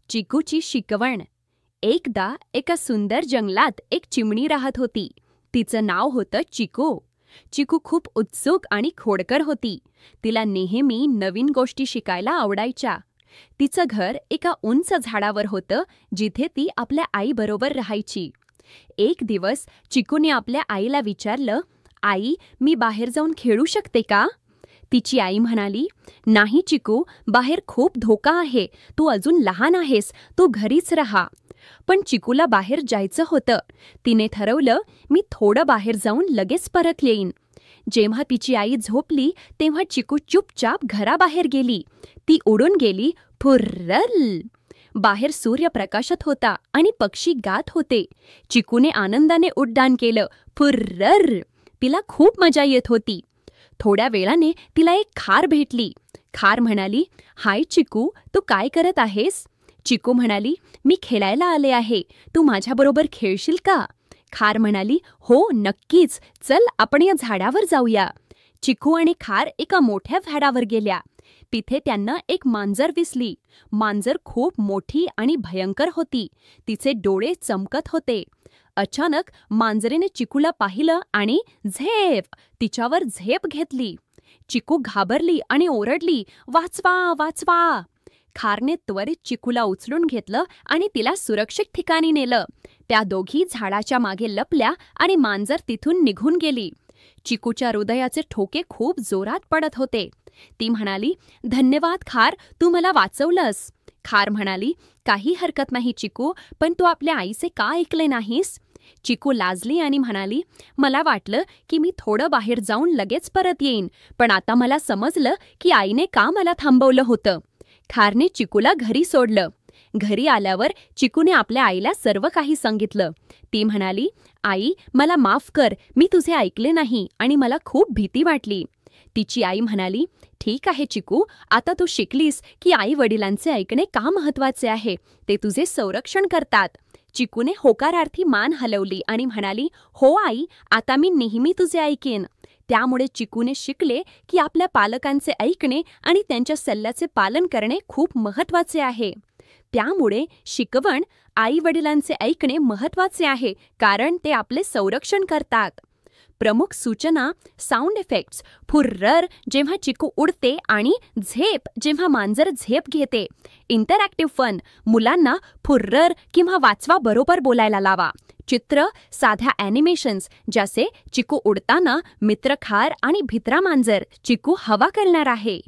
चिकूची शिकवण. एकदा एका सुंदर जंगलात एक चिमणी राहत होती. तिचं नाव होतं चिकू. चिकू खूप उत्सुक आणि खोडकर होती. तिला नेहमी नवीन गोष्टी शिकायला आवडायच्या. तिचं घर एका उंच झाडावर होतं, जिथे ती आपल्या आईबरोबर राहायची. एक दिवस चिकूने आपल्या आईला विचारलं, "आई, मी बाहेर जाऊन खेळू शकते का?" तिची आई म्हणाली, "नाही चिकू, बाहेर खूप धोका आहे. तू अजून लहान आहेस, तू घरीच राहा." पण चिकूला बाहेर जायचं होतं. तिने ठरवलं, "मी थोडं बाहेर जाऊन लगेच परत येईन." जेव्हा तिची आई झोपली, तेव्हा चिकू चुपचाप घराबाहेर गेली. ती उडून गेली, फुर्रल. बाहेर सूर्यप्रकाशत होता आणि पक्षी गात होते. चिकूने आनंदाने उड्डाण केलं, फुर्रर. तिला खूप मजा येत होती. थोड्या वेळाने तिला एक खार भेटली. खार म्हणाली, "हाय चिकू, तू काय करत आहेस?" चिकू म्हणाली, "मी खेळायला आले आहे. तू माझ्याबरोबर खेळशील का?" खार म्हणाली, "हो, नक्कीच. चल, आपण या झाडावर जाऊया." चिकू आणि खार एका मोठ्या झाडावर गेल्या. तिथे त्यांना एक मांजर दिसली. मांजर खूप मोठी आणि भयंकर होती. तिचे डोळे चमकत होते. अचानक मांजरीने चिकूला पाहिलं आणि झेप, तिच्यावर झेप घेतली. चिकू घाबरली आणि ओरडली, "वाचवा, वाचवा!" खारने त्वरित चिकूला उचलून घेतलं आणि तिला सुरक्षित ठिकाणी नेलं. त्या दोघी झाडाच्या मागे लपल्या आणि मांजर तिथून निघून गेली. चिकूच्या हृदयाचे ठोके खूप जोरात पडत होते. ती म्हणाली, "धन्यवाद खार, तू मला वाचवलंस." खार म्हणाली, "काही हरकत नाही चिकू, पण तू आपल्या आईचे का ऐकले नाहीस?" चिकू लाजली आणि म्हणाली, "मला वाटलं की मी थोडं बाहेर जाऊन लगेच परत येईन, पण आता मला समजलं की आईने का मला थांबवलं होतं." खारने चिकूला घरी सोडलं. घरी आल्यावर चिकूने आपल्या आईला सर्व काही सांगितलं. ती म्हणाली, "आई, मला माफ कर, मी तुझे ऐकले नाही आणि मला खूप भीती वाटली." तिची आई म्हणाली, "ठीक आहे चिकू, आता तू शिकलीस की आई वडिलांचे ऐकणे का महत्वाचे आहे. ते तुझे संरक्षण करतात." चिकूने होकारार्थी मान हलवली आणि म्हणाली, "हो आई, आता मी नेहमी तुझे ऐकेन." त्यामुळे चिकूने शिकले की आपल्या पालकांचे ऐकणे आणि त्यांच्या सल्ल्याचे पालन करणे खूप महत्वाचे आहे. त्यामुळे शिकवण, आई वडिलांचे ऐकणे महत्वाचे आहे, कारण ते आपले संरक्षण करतात. प्रमुख सूचना, साऊंड इफेक्ट्स: फुर्रर जेव्हा चिकू उडते आणि झेप जेव्हा मांजर झेप घेते. इंटरॅक्टिव्ह फन: मुलांना फुर्रर किंवा वाचवा बरोबर बोलायला लावा. चित्र, साध्या ॲनिमेशन्स जसे चिकू उडताना, मित्र खार आणि भित्रा मांजर, चिकू हवा करणार आहे.